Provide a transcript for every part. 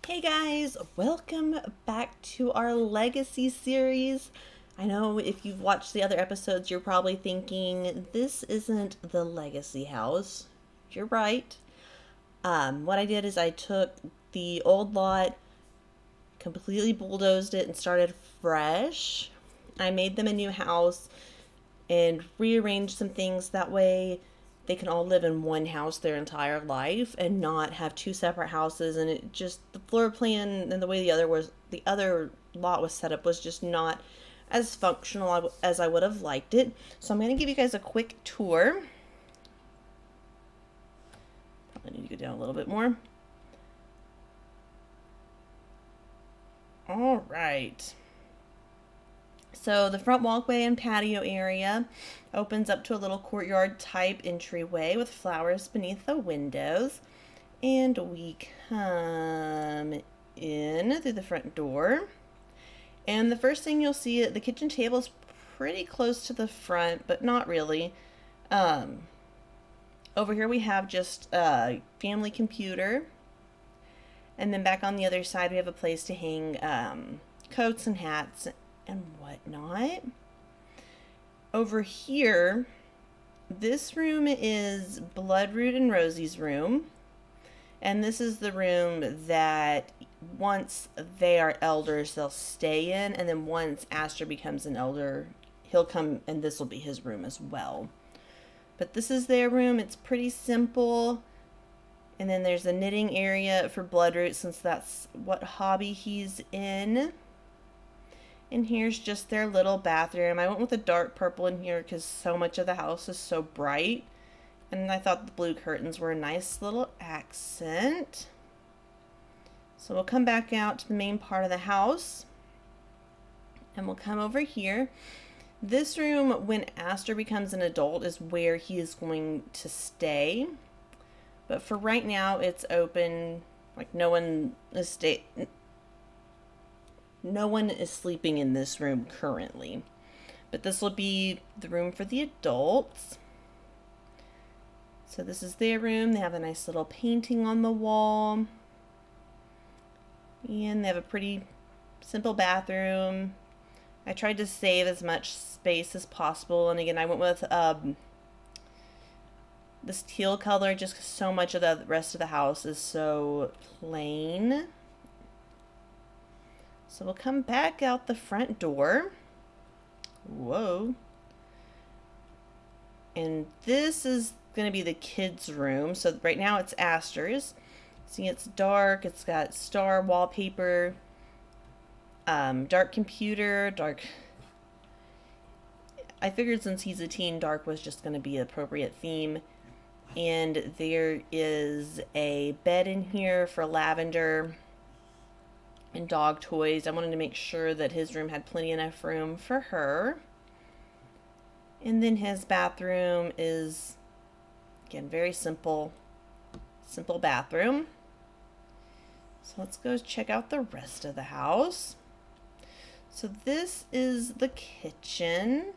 Hey guys, welcome back to our Legacy series. I know if you've watched the other episodes, you're probably thinking, this isn't the Legacy house. You're right. What I did is I took the old lot, completely bulldozed it, and started fresh. I made them a new house and rearranged some things that way they can all live in one house their entire life and not have two separate houses. And it just, the floor plan and the way the other lot was set up was just not as functional as I would have liked it. So I'm going to give you guys a quick tour. Probably need to go down a little bit more. All right. So the front walkway and patio area opens up to a little courtyard type entryway with flowers beneath the windows. And we come in through the front door. And the first thing you'll see, the kitchen table is pretty close to the front, but not really. Over here we have just a family computer. And then back on the other side we have a place to hang coats and hats and whatnot. Over here, this room is Bloodroot and Rosie's room. And this is the room that once they are elders, they'll stay in. And then once Aster becomes an elder, he'll come and this will be his room as well. But this is their room. It's pretty simple. And then there's a knitting area for Bloodroot since that's what hobby he's in. And here's just their little bathroom. I went with a dark purple in here because so much of the house is so bright. And I thought the blue curtains were a nice little accent. So we'll come back out to the main part of the house. And we'll come over here. This room, when Aster becomes an adult, is where he is going to stay. But for right now, it's open. Like no one is sleeping in this room currently. But this will be the room for the adults. So this is their room. They have a nice little painting on the wall. And they have a pretty simple bathroom. I tried to save as much space as possible. And again, I went with this teal color just because so much of the rest of the house is so plain. So we'll come back out the front door. Whoa. And this is going to be the kids' room. So right now it's Aster's. See, it's dark. It's got star wallpaper, dark computer, dark. I figured since he's a teen, dark was just going to be an appropriate theme. And there is a bed in here for Lavender and dog toys. I wanted to make sure that his room had plenty enough room for her. And then his bathroom is, again, very simple bathroom. So let's go check out the rest of the house. So this is the kitchen.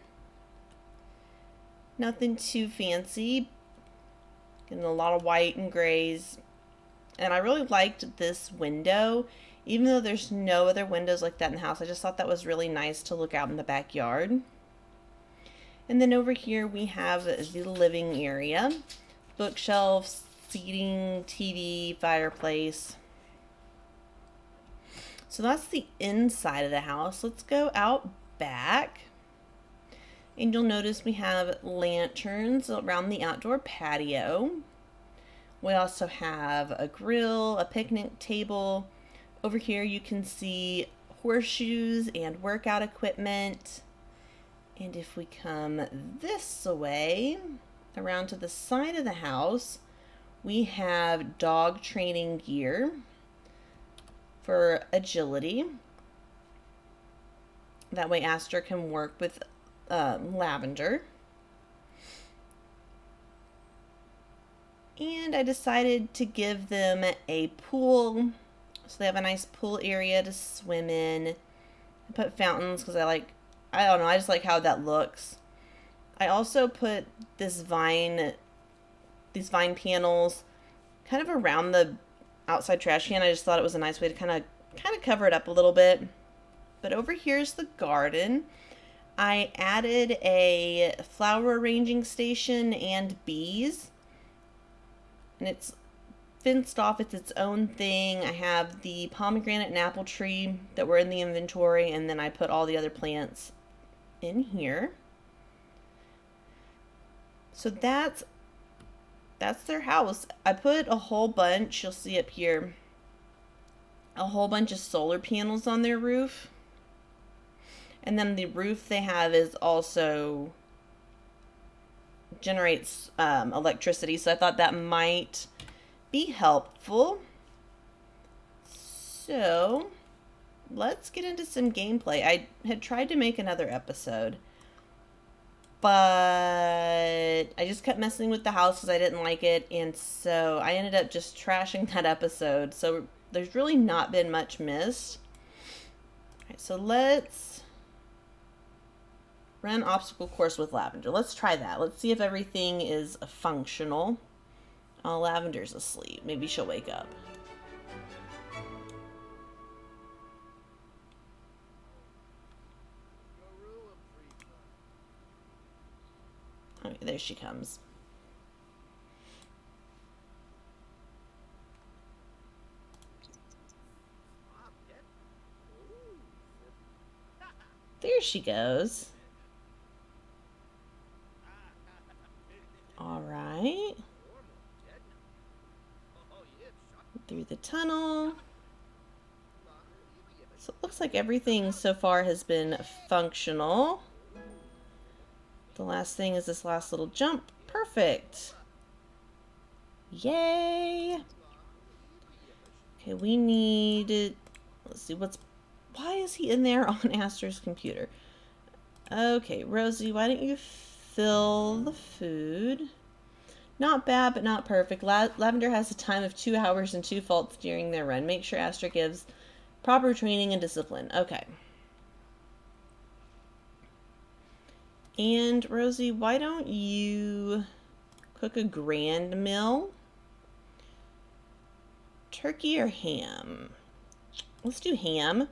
Nothing too fancy. Getting a lot of white and grays. And I really liked this window. Even though there's no other windows like that in the house, I just thought that was really nice to look out in the backyard. And then over here we have the living area. Bookshelves, seating, TV, fireplace. So that's the inside of the house. Let's go out back. And you'll notice we have lanterns around the outdoor patio. We also have a grill, a picnic table. Over here you can see horseshoes and workout equipment. And if we come this way, around to the side of the house, we have dog training gear for agility. That way Aster can work with Lavender. And I decided to give them a pool. So they have a nice pool area to swim in. I put fountains because I just like how that looks. I also put these vine panels kind of around the outside trash can. I just thought it was a nice way to kind of cover it up a little bit. But over here's the garden. I added a flower arranging station and bees. And it's fenced off. It's its own thing. I have the pomegranate and apple tree that were in the inventory, and then I put all the other plants in here. So that's their house. I put a whole bunch, you'll see up here, a whole bunch of solar panels on their roof. And then the roof they have is also generates electricity, so I thought that might be helpful. So let's get into some gameplay. I had tried to make another episode, but I just kept messing with the house because I didn't like it, and so I ended up just trashing that episode. So there's really not been much missed. Alright, so let's run obstacle course with Lavender. Let's try that. Let's see if everything is functional. Oh, Lavender's asleep. Maybe she'll wake up. Okay, there she comes. There she goes. All right. Through the tunnel. So it looks like everything so far has been functional. The last thing is this last little jump. Perfect. Yay. Okay, we need... Let's see, why is he in there on Aster's computer? Okay, Rosie, why don't you fill the food? Not bad, but not perfect. Lavender has a time of 2 hours and 2 faults during their run. Make sure Aster gives proper training and discipline. Okay. And Rosie, why don't you cook a grand meal? Turkey or ham? Let's do ham.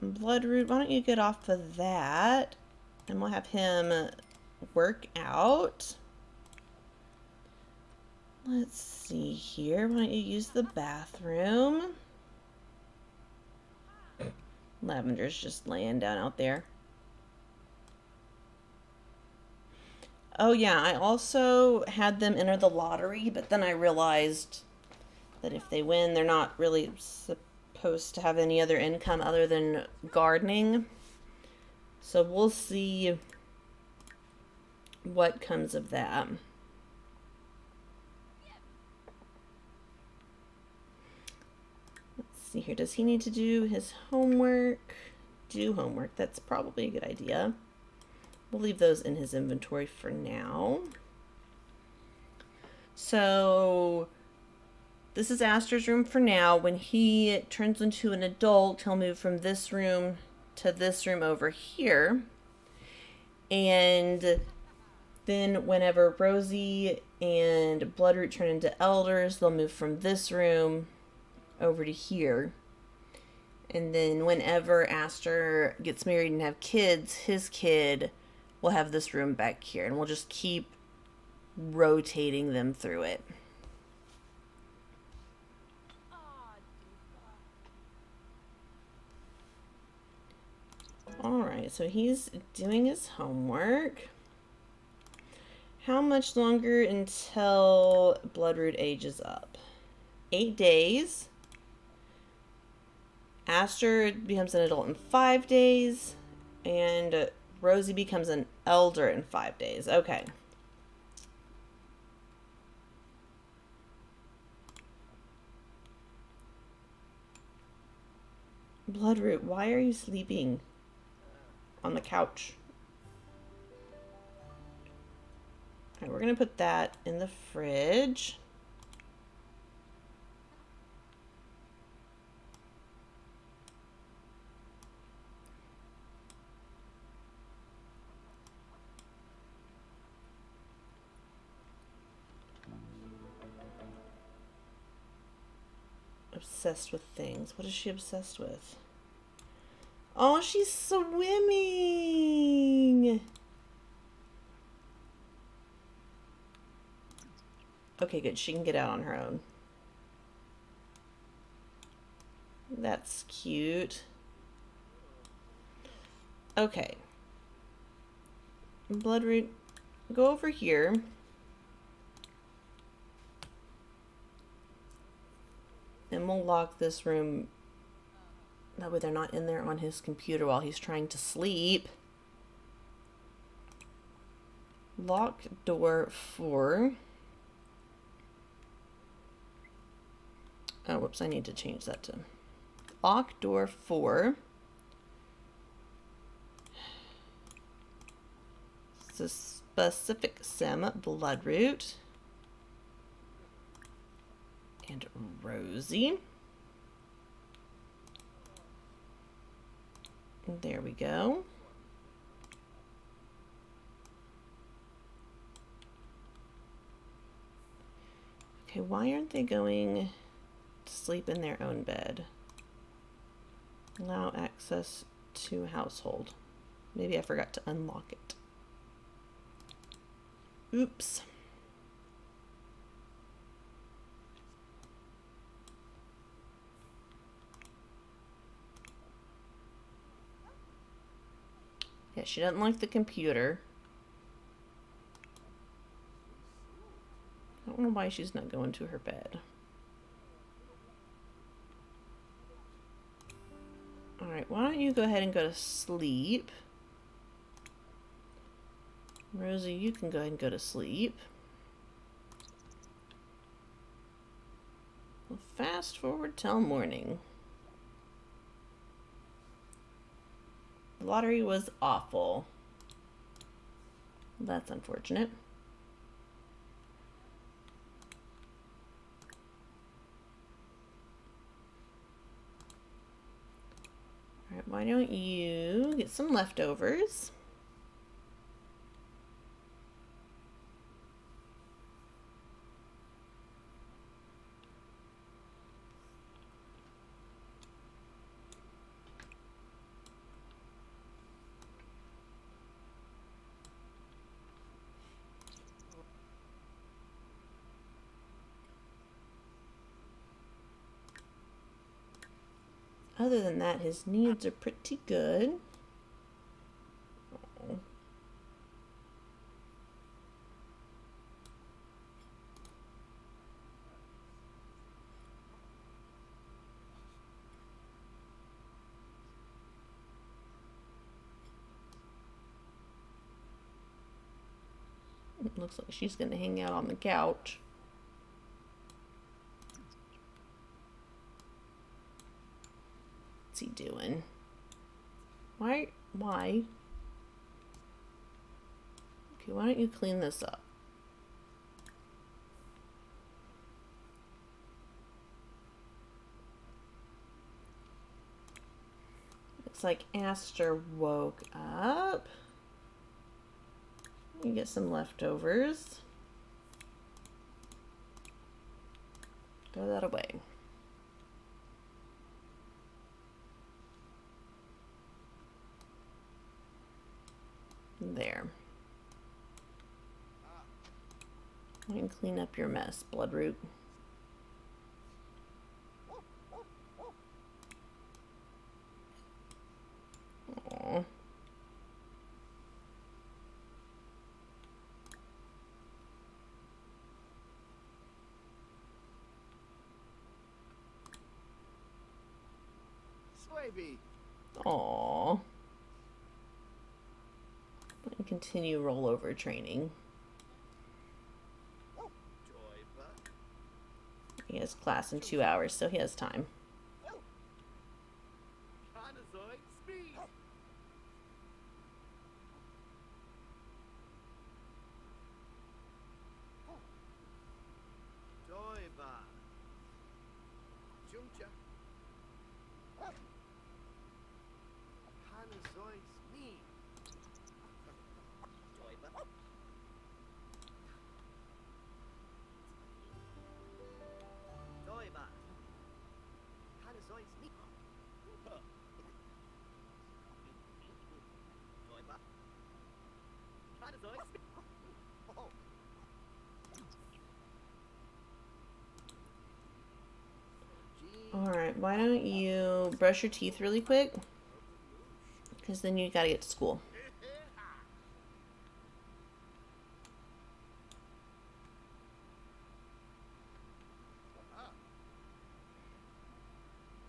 Bloodroot, why don't you get off of that? And we'll have him work out. Let's see here. Why don't you use the bathroom? Lavender's just laying down out there. Oh yeah, I also had them enter the lottery, but then I realized that if they win, they're not really supposed to have any other income other than gardening. So we'll see what comes of that. Let's see here. Does he need to do his homework? Do homework. That's probably a good idea. We'll leave those in his inventory for now. So this is Aster's room for now. When he turns into an adult, he'll move from this room to this room over here. And then whenever Rosie and Bloodroot turn into elders, they'll move from this room over to here. And then whenever Aster gets married and have kids, his kid will have this room back here. And we'll just keep rotating them through it. Alright, so he's doing his homework. How much longer until Bloodroot ages up? 8 days. Aster becomes an adult in 5 days. And Rosie becomes an elder in 5 days. Okay. Bloodroot, why are you sleeping on the couch? Alright, we're gonna put that in the fridge. Obsessed with things. What is she obsessed with? Oh, she's swimming! Okay, good. She can get out on her own. That's cute. Okay. Bloodroot, go over here. And we'll lock this room. That way they're not in there on his computer while he's trying to sleep. Lock door 4. Oh, whoops, I need to change that to lock door 4. Specific sim Bloodroot. And Rosie. There we go. Okay, why aren't they going to sleep in their own bed? Allow access to household. Maybe I forgot to unlock it. Oops. Yeah, she doesn't like the computer. I don't know why she's not going to her bed. Alright, why don't you go ahead and go to sleep. Rosie, you can go ahead and go to sleep. We'll fast forward till morning. The lottery was awful. That's unfortunate. Alright, why don't you get some leftovers? Other than that, his needs are pretty good. Oh. It looks like she's going to hang out on the couch. What's he doing? Why? Okay, why don't you clean this up? Looks like Aster woke up. You get some leftovers. Throw that away. There. You can clean up your mess, Bloodroot. Aww. Aww. And continue rollover training. He has class in 2 hours, so he has time. Alright, why don't you brush your teeth really quick? Because then you gotta get to school.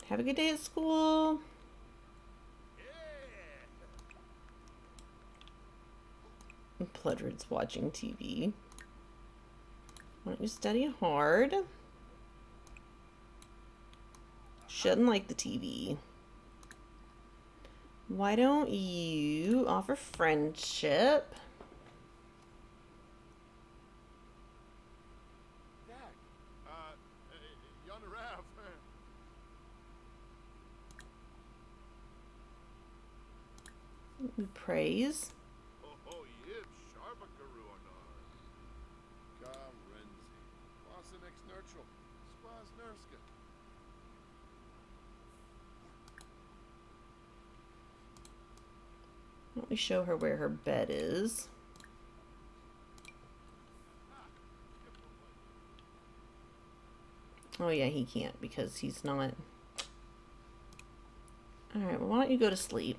Have a good day at school. Pludred's watching TV. Why don't you study hard? Shouldn't like the TV. Why don't you offer friendship? Praise. Let me show her where her bed is. Oh yeah, he can't because he's not. Alright, well why don't you go to sleep?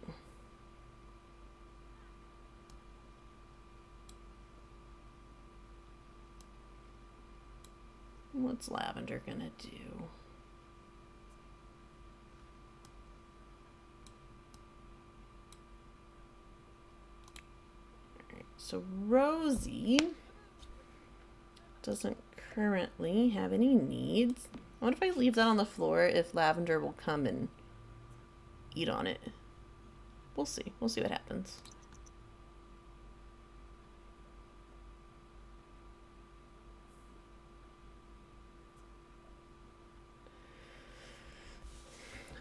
What's Lavender gonna do? Alright, so Rosie doesn't currently have any needs. I wonder if I leave that on the floor if Lavender will come and eat on it. We'll see. We'll see what happens.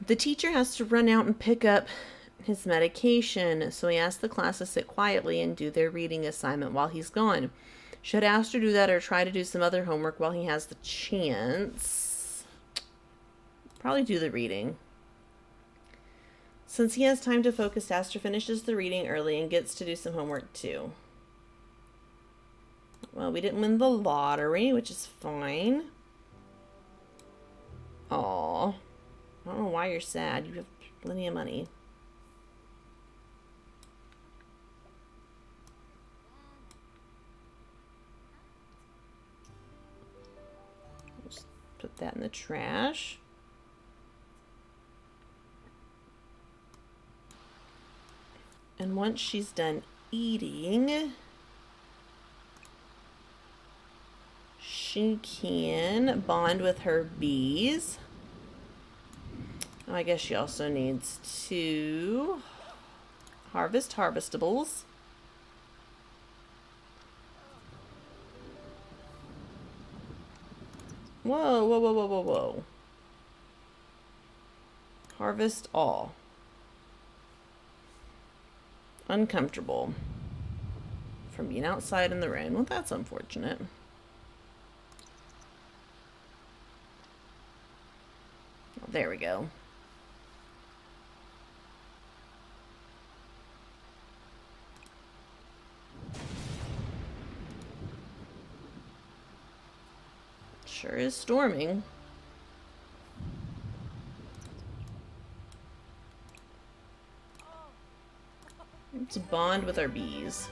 The teacher has to run out and pick up his medication, so he asks the class to sit quietly and do their reading assignment while he's gone. Should Aster do that or try to do some other homework while he has the chance? Probably do the reading. Since he has time to focus, Aster finishes the reading early and gets to do some homework too. Well, we didn't win the lottery, which is fine. Aww. I don't know why you're sad. You have plenty of money. Just put that in the trash. And once she's done eating, she can bond with her bees. Oh, I guess she also needs to harvest harvestables. Whoa, whoa, whoa, whoa, whoa, whoa. Harvest all. Uncomfortable from being outside in the rain. Well, that's unfortunate. Well, there we go. Sure is storming. Let's bond with our bees.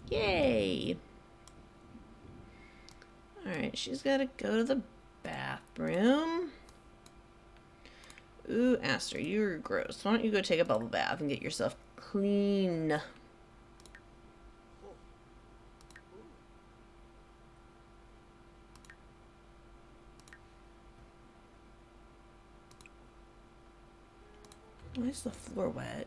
Yay! Alright, she's gotta go to the bathroom. Ooh, Aster, you're gross. Why don't you go take a bubble bath and get yourself clean? Why is the floor wet?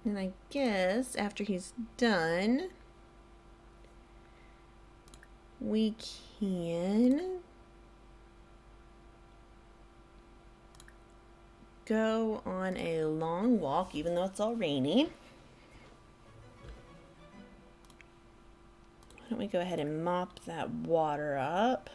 And I guess after he's done, we can go on a long walk, even though it's all rainy. Why don't we go ahead and mop that water up?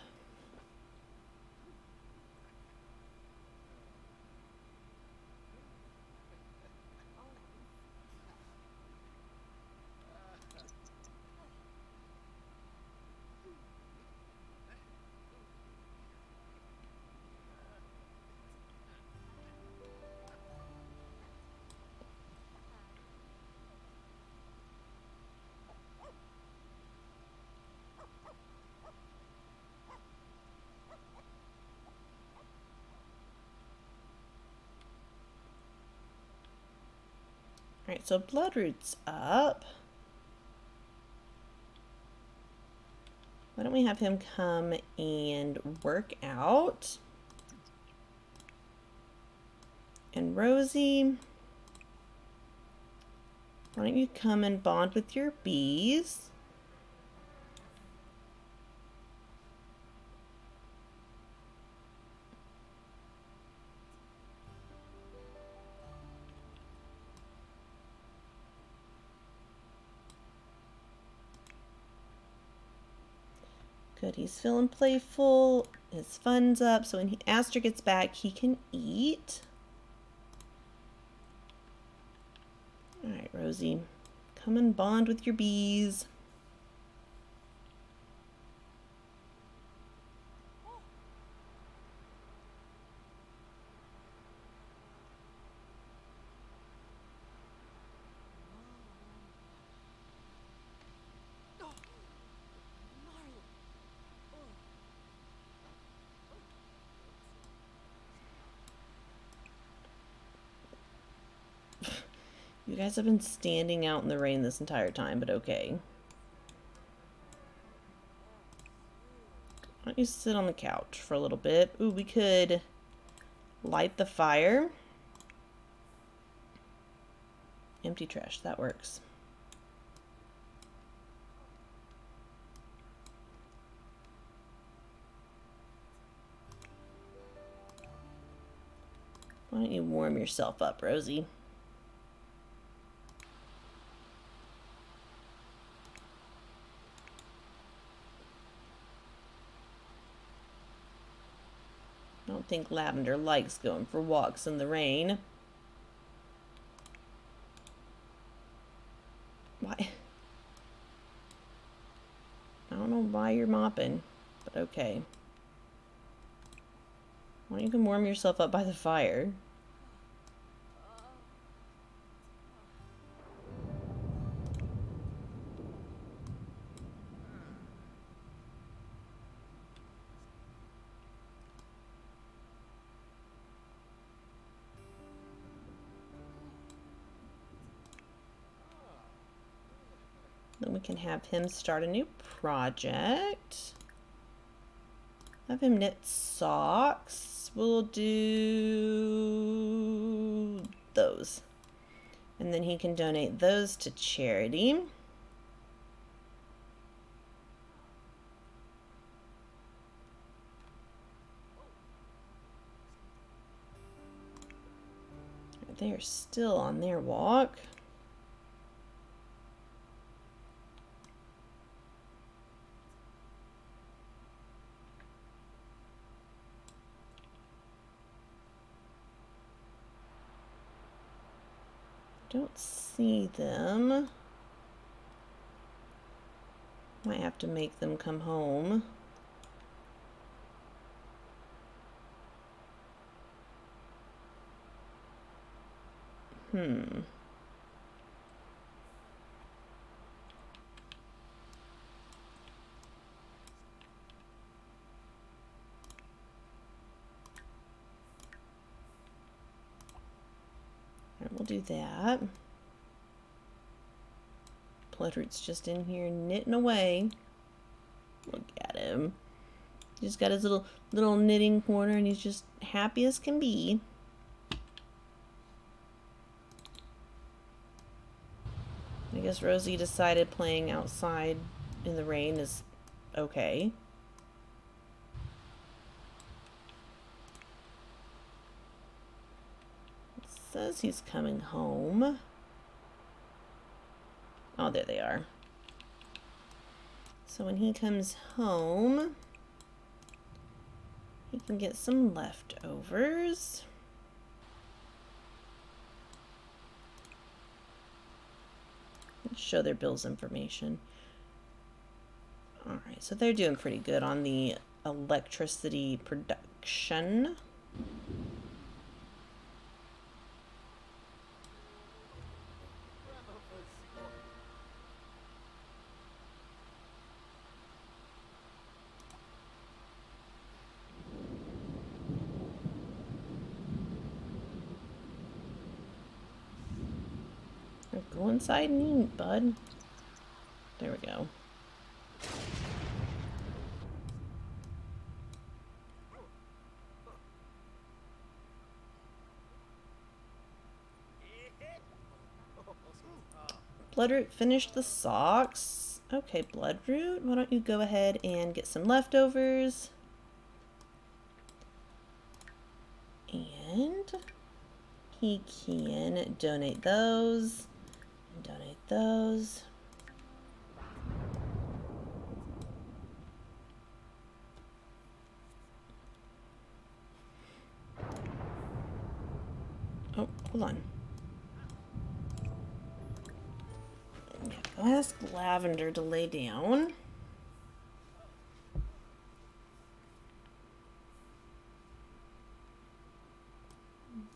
Alright, so Bloodroot's up. Why don't we have him come and work out? And Rosie, why don't you come and bond with your bees? Good, he's feeling playful. His fun's up, so when Aster gets back, he can eat. Alright, Rosie, come and bond with your bees. You guys have been standing out in the rain this entire time, but okay. Why don't you sit on the couch for a little bit? Ooh, we could light the fire. Empty trash, that works. Why don't you warm yourself up, Rosie? I don't think Lavender likes going for walks in the rain. Why? I don't know why you're mopping, but okay. Why don't you come warm yourself up by the fire? Then we can have him start a new project. Have him knit socks. We'll do those. And then he can donate those to charity. They are still on their walk. Don't see them. Might have to make them come home. We'll do that. Bloodroot's just in here knitting away. Look at him. He's got his little knitting corner and he's just happy as can be. I guess Rosie decided playing outside in the rain is okay. It says he's coming home. Oh, there they are. So when he comes home, he can get some leftovers. Let's show their bills information. Alright, so they're doing pretty good on the electricity production. Go inside and eat, bud. There we go. Bloodroot finished the socks. Okay, Bloodroot, why don't you go ahead and get some leftovers. And he can donate those. And donate those. Oh, hold on. Yeah, go ask Lavender to lay down.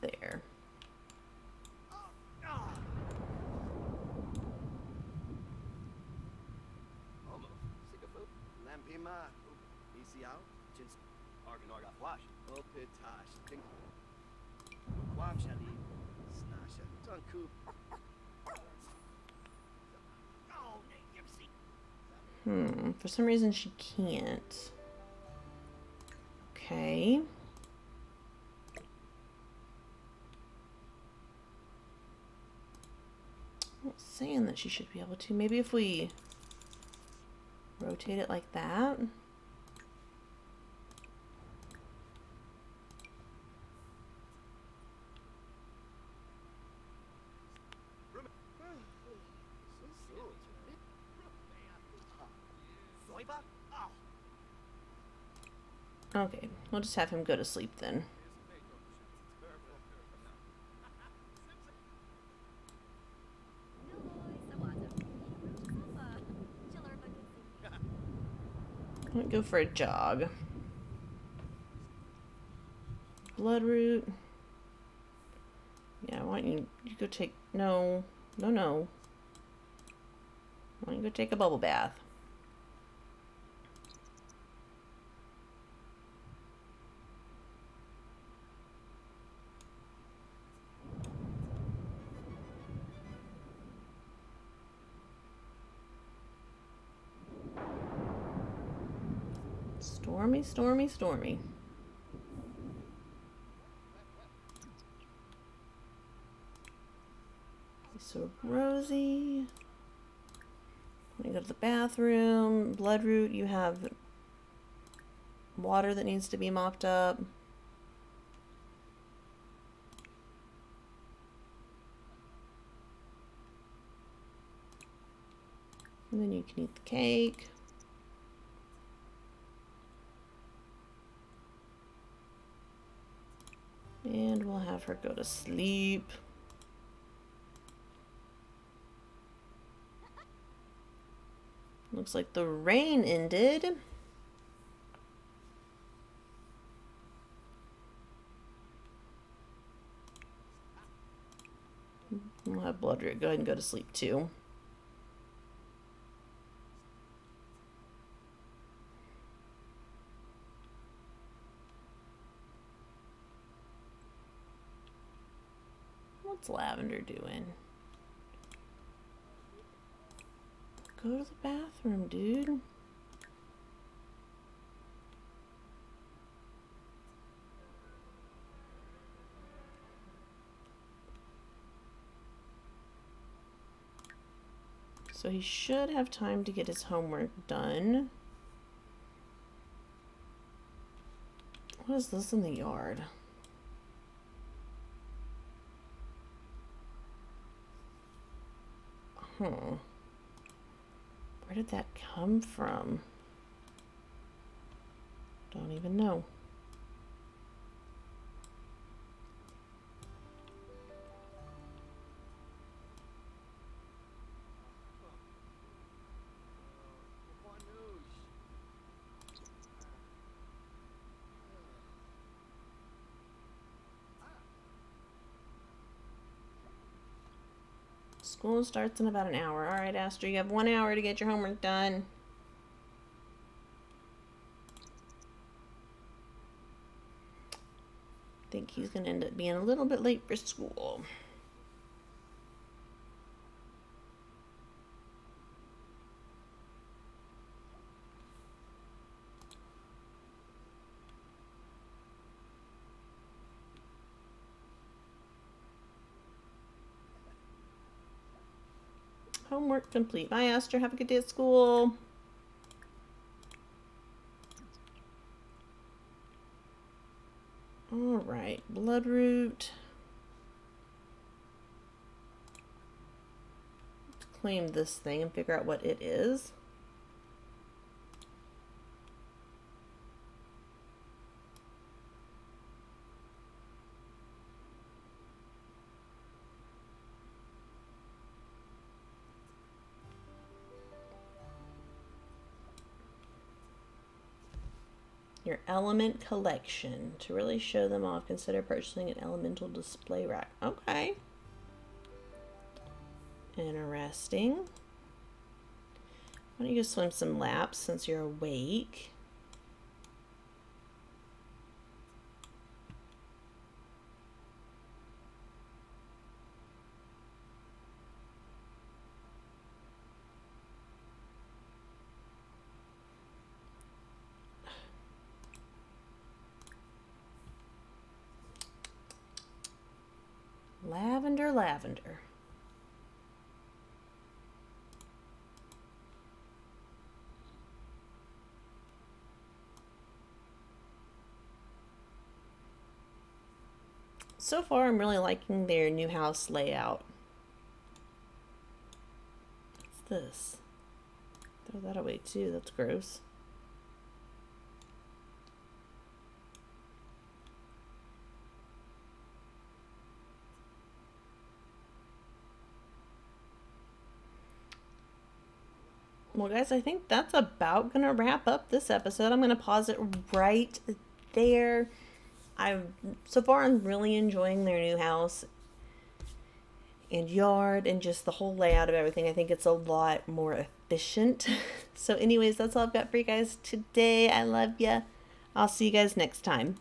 There. For some reason she can't. Okay. I'm not saying that she should be able to. Maybe if we rotate it like that. Okay, we'll just have him go to sleep then. I'll go for a jog. Bloodroot. Yeah, why don't you go take... No. No, no. Why don't you go take a bubble bath? Stormy, stormy, stormy. So Rosie, when you go to the bathroom, Bloodroot, you have water that needs to be mopped up. And then you can eat the cake. And we'll have her go to sleep. Looks like the rain ended. We'll have Bloodroot go ahead and go to sleep too. What's Lavender doing? Go to the bathroom, dude. So he should have time to get his homework done. What is this in the yard? Where did that come from? Don't even know. School starts in about an hour. All right, Aster, you have 1 hour to get your homework done. I think he's going to end up being a little bit late for school. Homework complete. Bye, Aster. Have a good day at school. All right, Bloodroot. Let's claim this thing and figure out what it is. Your element collection. To really show them off, consider purchasing an elemental display rack. Okay. Interesting. Why don't you go swim some laps since you're awake? Lavender, lavender. So far, I'm really liking their new house layout. What's this? Throw that away too, that's gross. Well, guys, I think that's about gonna wrap up this episode. I'm gonna pause it right there. So far I'm really enjoying their new house and yard and just the whole layout of everything. I think it's a lot more efficient. So anyways, that's all I've got for you guys today. I love ya. I'll see you guys next time.